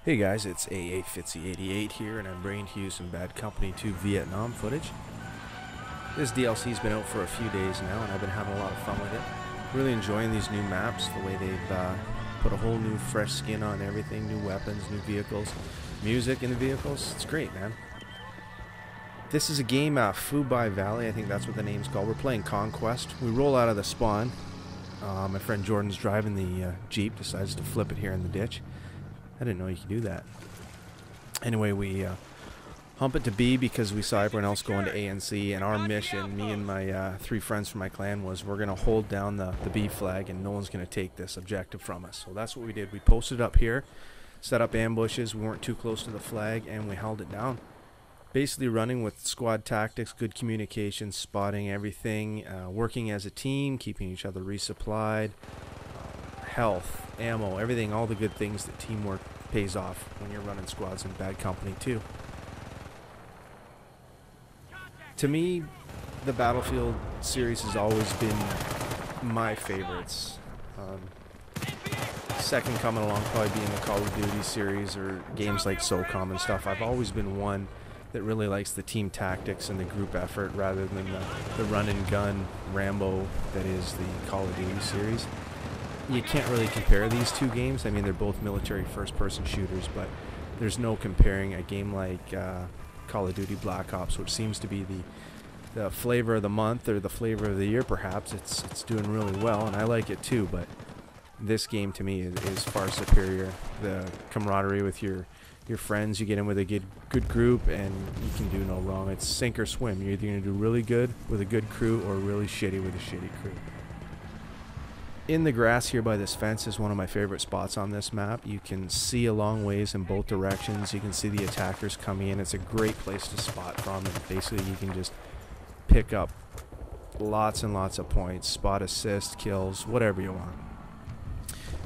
Hey guys, it's AA Fitzy88 here, and I'm bringing to you some Bad Company 2 Vietnam footage. This DLC's been out for a few days now, and I've been having a lot of fun with it. Really enjoying these new maps, the way they've put a whole new fresh skin on everything, new weapons, new vehicles, music in the vehicles. It's great, man. This is a game, Phu Bai Valley, I think that's what the name's called. We're playing Conquest. We roll out of the spawn. My friend Jordan's driving the Jeep, decides to flip it here in the ditch. I didn't know you could do that. Anyway, we hump it to B because we saw everyone else going to A and C, and our mission, me and my 3 friends from my clan, was we're going to hold down the B flag and no one's going to take this objective from us. So that's what we did. We posted up here, set up ambushes, we weren't too close to the flag, and we held it down. Basically running with squad tactics, good communication, spotting everything, working as a team, keeping each other resupplied, health, ammo, everything, all the good things that teamwork pays off when you're running squads in Bad Company 2. To me, the Battlefield series has always been my favorites. Second coming along probably being the Call of Duty series or games like SOCOM and stuff. I've always been one that really likes the team tactics and the group effort rather than the run and gun Rambo that is the Call of Duty series. You can't really compare these two games. I mean, they're both military first-person shooters, but there's no comparing a game like Call of Duty Black Ops, which seems to be the flavor of the month or the flavor of the year, perhaps. It's doing really well, and I like it too, but this game to me is far superior. The camaraderie with your friends, you get in with a good group, and you can do no wrong. It's sink or swim. You're either going to do really good with a good crew or really shitty with a shitty crew. In the grass here by this fence is one of my favorite spots on this map. You can see a long ways in both directions. You can see the attackers coming in. It's a great place to spot from, and basically you can just pick up lots and lots of points, spot assist, kills, whatever you want.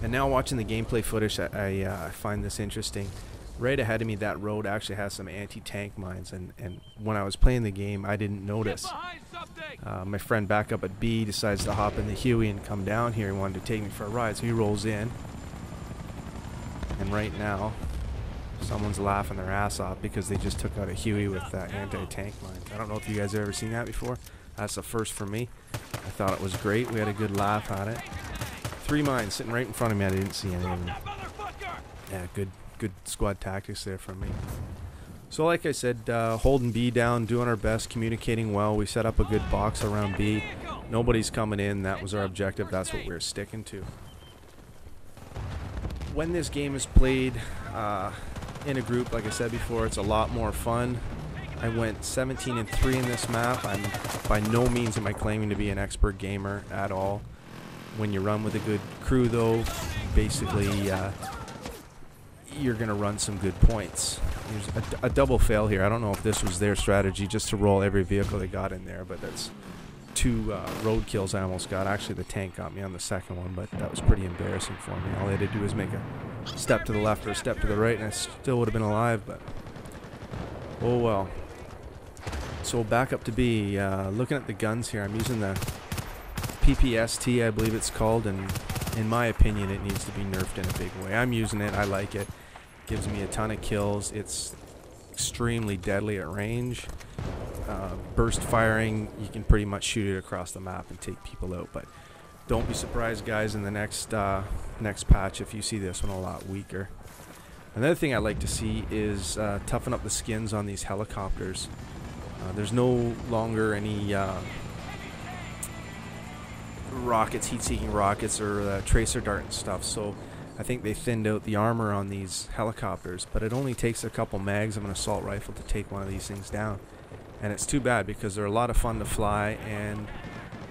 And now watching the gameplay footage, I find this interesting. Right ahead of me, that road actually has some anti-tank mines, and when I was playing the game, I didn't notice. My friend back up at B decides to hop in the Huey and come down here. He wanted to take me for a ride, so he rolls in. And right now, someone's laughing their ass off because they just took out a Huey with anti-tank mines. I don't know if you guys have ever seen that before. That's the first for me. I thought it was great. We had a good laugh at it. 3 mines sitting right in front of me. I didn't see any of them. Yeah, good squad tactics there from me. So like I said, holding B down, doing our best, communicating well. We set up a good box around B. Nobody's coming in. That was our objective. That's what we're sticking to. When this game is played in a group, like I said before, it's a lot more fun. I went 17-3 in this map. I'm by no means am I claiming to be an expert gamer at all. When you run with a good crew, though, basically you're going to run some good points. There's a double fail here. I don't know if this was their strategy just to roll every vehicle they got in there, but that's 2 road kills I almost got. Actually, the tank got me on the second one, but that was pretty embarrassing for me. All I had to do was make a step to the left or a step to the right, and I still would have been alive, but oh well. So back up to B. Looking at the guns here, I'm using the PPST, I believe it's called, and in my opinion, it needs to be nerfed in a big way. I'm using it. I like it. Gives me a ton of kills. It's extremely deadly at range. Burst firing, you can pretty much shoot it across the map and take people out. But don't be surprised, guys, in the next patch if you see this one a lot weaker. Another thing I like to see is toughen up the skins on these helicopters. There's no longer any rockets, heat-seeking rockets, or tracer dart and stuff, so I think they thinned out the armor on these helicopters, but it only takes a couple mags of an assault rifle to take one of these things down, and it's too bad because they're a lot of fun to fly, and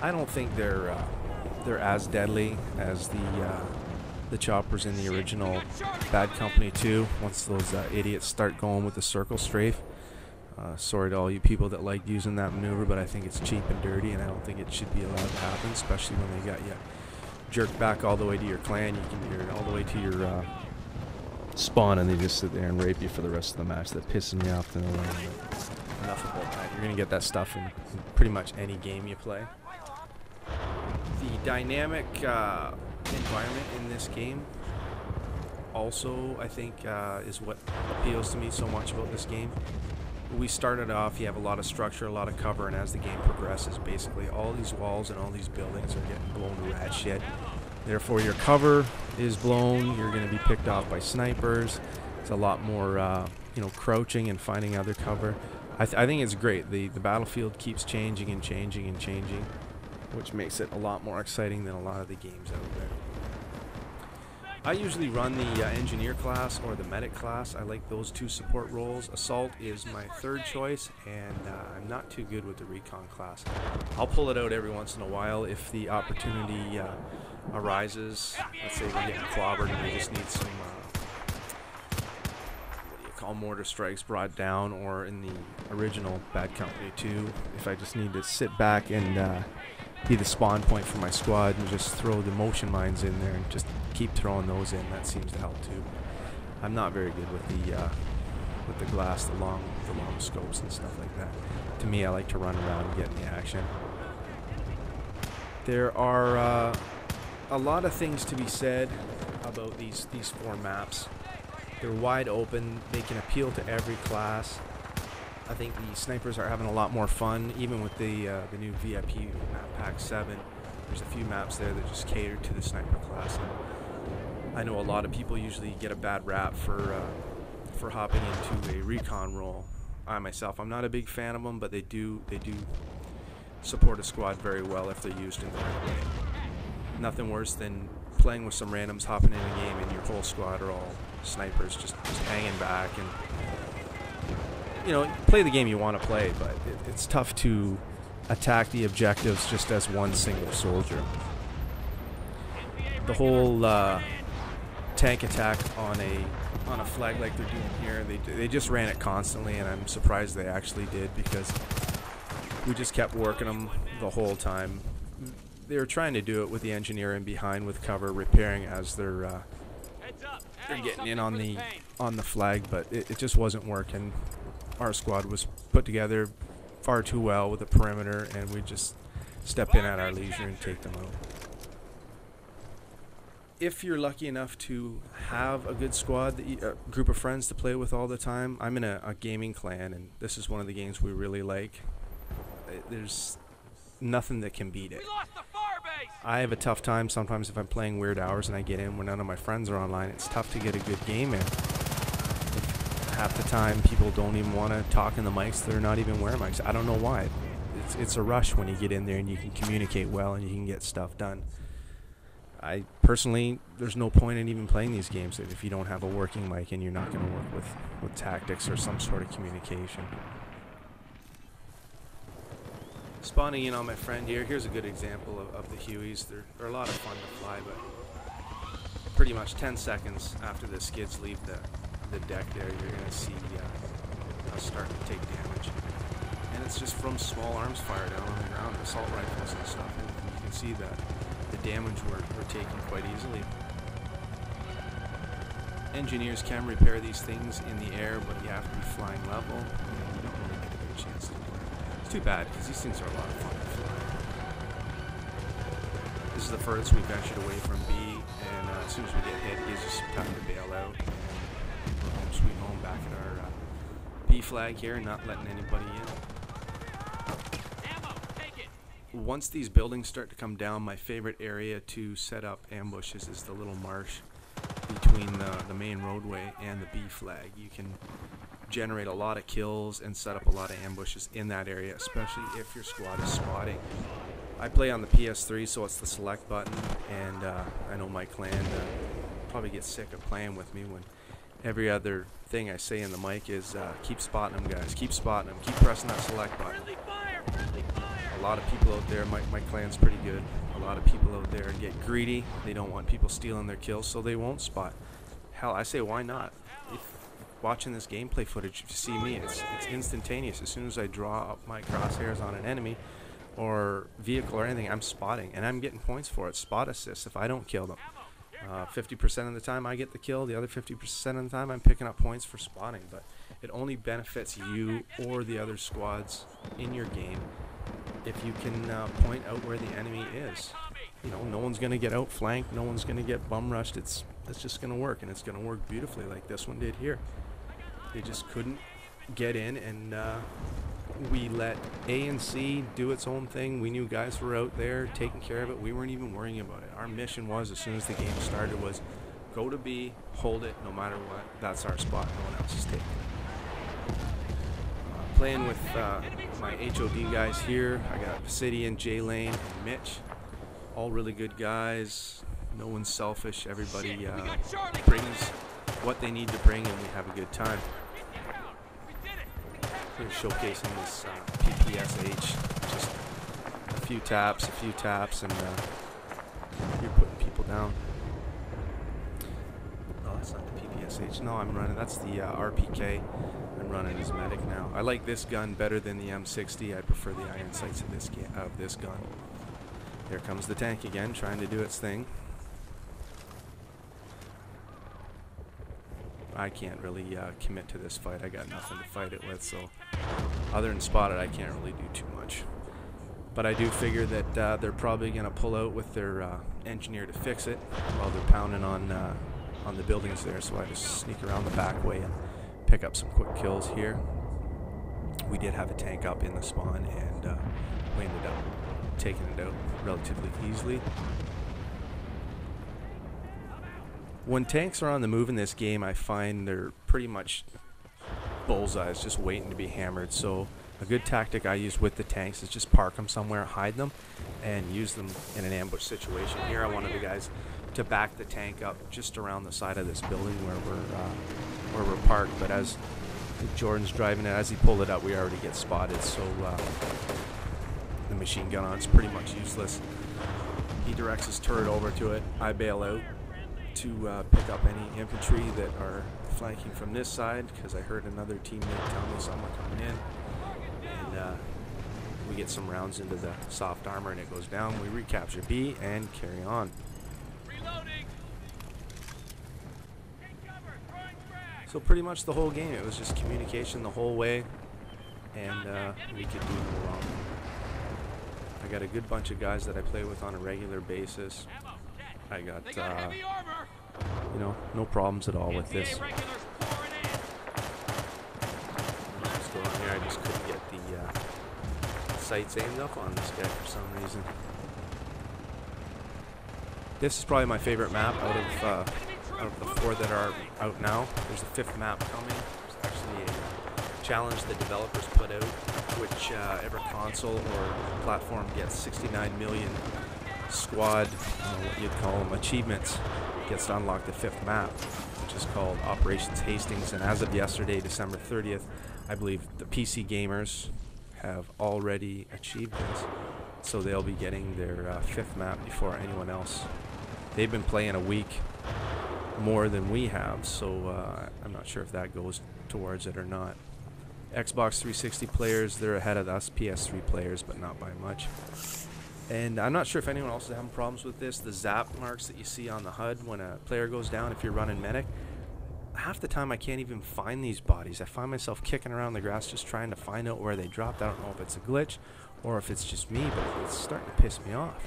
I don't think they're as deadly as the choppers in the original Bad Company 2 once those idiots start going with the circle strafe. Sorry to all you people that like using that maneuver, but I think it's cheap and dirty, and I don't think it should be allowed to happen, especially when they got you jerked back all the way to your clan. You can get all the way to your spawn, and they just sit there and rape you for the rest of the match. That pisses me off to no end. Enough about that. You're going to get that stuff in pretty much any game you play. The dynamic environment in this game also, I think, is what appeals to me so much about this game. We started off, you have a lot of structure, a lot of cover, and as the game progresses, basically all these walls and all these buildings are getting blown to rat shit. Therefore, your cover is blown, you're going to be picked off by snipers. It's a lot more, you know, crouching and finding other cover. I think it's great. The battlefield keeps changing and changing and changing, which makes it a lot more exciting than a lot of the games out there. I usually run the engineer class or the medic class. I like those two support roles. Assault is my third choice, and I'm not too good with the recon class. I'll pull it out every once in a while if the opportunity arises. Let's say we're getting clobbered and we just need some what do you call mortar strikes brought down, or in the original Bad Company 2, if I just need to sit back and be the spawn point for my squad and just throw the motion mines in there and just keep throwing those in. That seems to help too. I'm not very good with the glass, the long scopes and stuff like that. To me, I like to run around and get in the action. There are a lot of things to be said about these 4 maps. They're wide open. They can appeal to every class. I think the snipers are having a lot more fun, even with the new VIP map pack 7. There's a few maps there that just cater to the sniper class. And I know a lot of people usually get a bad rap for hopping into a recon role. I myself, I'm not a big fan of them, but they do support a squad very well if they're used in the right way. Nothing worse than playing with some randoms, hopping in a game, and your whole squad are all snipers, just hanging back and. You know, play the game you want to play, but it's tough to attack the objectives just as one single soldier. The whole tank attack on a flag like they're doing here, they just ran it constantly, and I'm surprised they actually did, because we just kept working them the whole time. They were trying to do it with the engineer in behind with cover, repairing as they're getting in on the flag, but it just wasn't working. Our squad was put together far too well with the perimeter, and we just step in at our leisure and take them out. If you're lucky enough to have a good squad, a group of friends to play with all the time, I'm in a gaming clan, and this is one of the games we really like. There's nothing that can beat it. I have a tough time sometimes if I'm playing weird hours and I get in when none of my friends are online. It's tough to get a good game in. Half the time people don't even want to talk in the mics. They're not even wearing mics. I don't know why. It's a rush when you get in there and you can communicate well and you can get stuff done. I personally, there's no point in even playing these games if you don't have a working mic and you're not going to work with tactics or some sort of communication. Spawning in on my friend here. Here's a good example of the Hueys. They're a lot of fun to fly, but pretty much 10 seconds after the skids leave the deck there, you're going to see us starting to take damage. And it's just from small arms fire down on the ground, assault rifles and stuff. And you can see that the damage we're taking quite easily. Engineers can repair these things in the air, but you have to be flying level, and you don't really get a good chance to do it. It's too bad, because these things are a lot of fun to fly. This is the furthest we ventured away from B, and as soon as we get hit, it gives us some time to bail out. We're home sweet home back at our B flag here, not letting anybody in. Once these buildings start to come down, my favorite area to set up ambushes is the little marsh between the main roadway and the B flag. You can generate a lot of kills and set up a lot of ambushes in that area, especially if your squad is spotting. I play on the PS3, so it's the select button, and I know my clan probably gets sick of playing with me when every other thing I say in the mic is keep spotting them, guys, keep spotting them, keep pressing that select button. A lot of people out there, my clan's pretty good, a lot of people out there get greedy. They don't want people stealing their kills, so they won't spot. Hell, I say why not? If watching this gameplay footage, if you see me, it's instantaneous. As soon as I draw up my crosshairs on an enemy or vehicle or anything, I'm spotting, and I'm getting points for it. Spot assists if I don't kill them. 50% of the time I get the kill, the other 50% of the time I'm picking up points for spotting, but it only benefits you or the other squads in your game if you can point out where the enemy is. You know, no one's going to get outflanked, no one's going to get bum rushed. It's it's just going to work, and it's going to work beautifully like this one did here. They just couldn't get in, and we let A and C do its own thing. We knew guys were out there taking care of it. We weren't even worrying about it. Our mission was, as soon as the game started, was go to B, hold it no matter what. That's our spot. No one else is taking it. Playing with my HOD guys here. I got Obsidian, J Lane, and Mitch. All really good guys. No one's selfish. Everybody brings what they need to bring, and we have a good time. We're showcasing this PPSH. Just a few taps, and you're putting people down. Oh, that's not the PPSH. No, I'm running. That's the RPK. I'm running as medic now. I like this gun better than the M60. I prefer the iron sights of this gun. Here comes the tank again, trying to do its thing. I can't really commit to this fight. I got nothing to fight it with, so other than spotted, I can't really do too much. But I do figure that they're probably going to pull out with their engineer to fix it while they're pounding on the buildings there. So I just sneak around the back way and pick up some quick kills here. We did have a tank up in the spawn, and we ended up taking it out relatively easily. When tanks are on the move in this game, I find they're pretty much bullseyes, just waiting to be hammered. So a good tactic I use with the tanks is just park them somewhere, hide them, and use them in an ambush situation. Here I wanted the guys to back the tank up just around the side of this building where we're parked. But as Jordan's driving it, as he pulled it up, we already get spotted. So the machine gun on, it's pretty much useless. He directs his turret over to it. I bail out to pick up any infantry that are flanking from this side, because I heard another teammate tell me someone coming in, and we get some rounds into the soft armor and it goes down. We recapture B and carry on. So pretty much the whole game, it was just communication the whole way, and we could do no wrong. I got a good bunch of guys that I play with on a regular basis. I got, you know, no problems at all with this. Just go on here, I just couldn't get the sights aimed up on this guy for some reason. This is probably my favorite map out of the 4 that are out now. There's a 5th map coming. There's actually a challenge the developers put out, which every console or platform gets 69 million squad, what you'd call them, achievements, gets to unlock the 5th map, which is called Operations Hastings. And as of yesterday, December 30th, I believe the PC gamers have already achieved this, so they'll be getting their 5th map before anyone else. They've been playing a week more than we have, so I'm not sure if that goes towards it or not. Xbox 360 players, they're ahead of us, PS3 players, but not by much. And I'm not sure if anyone else is having problems with this. The zap marks that you see on the HUD when a player goes down, if you're running medic, half the time I can't even find these bodies. I find myself kicking around the grass just trying to find out where they dropped. I don't know if it's a glitch or if it's just me, but it's starting to piss me off.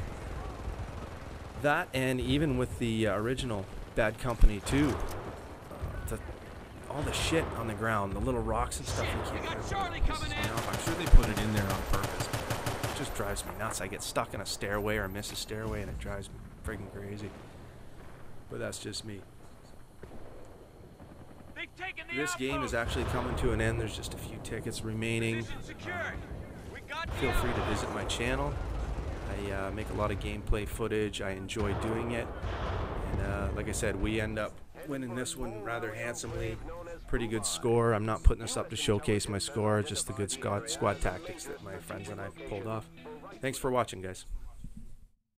That, and even with the original Bad Company 2, all the shit on the ground, the little rocks and stuff you can't get. I'm sure they put it in there on purpose. It just drives me nuts. I get stuck in a stairway or miss a stairway and it drives me friggin' crazy. But that's just me. This game is actually coming to an end. There's just a few tickets remaining. Feel free to visit my channel. I make a lot of gameplay footage. I enjoy doing it. And like I said, we end up winning this one rather handsomely. Pretty good score. I'm not putting this up to showcase my score, just the good squad tactics that my friends and I pulled off. Thanks for watching, guys.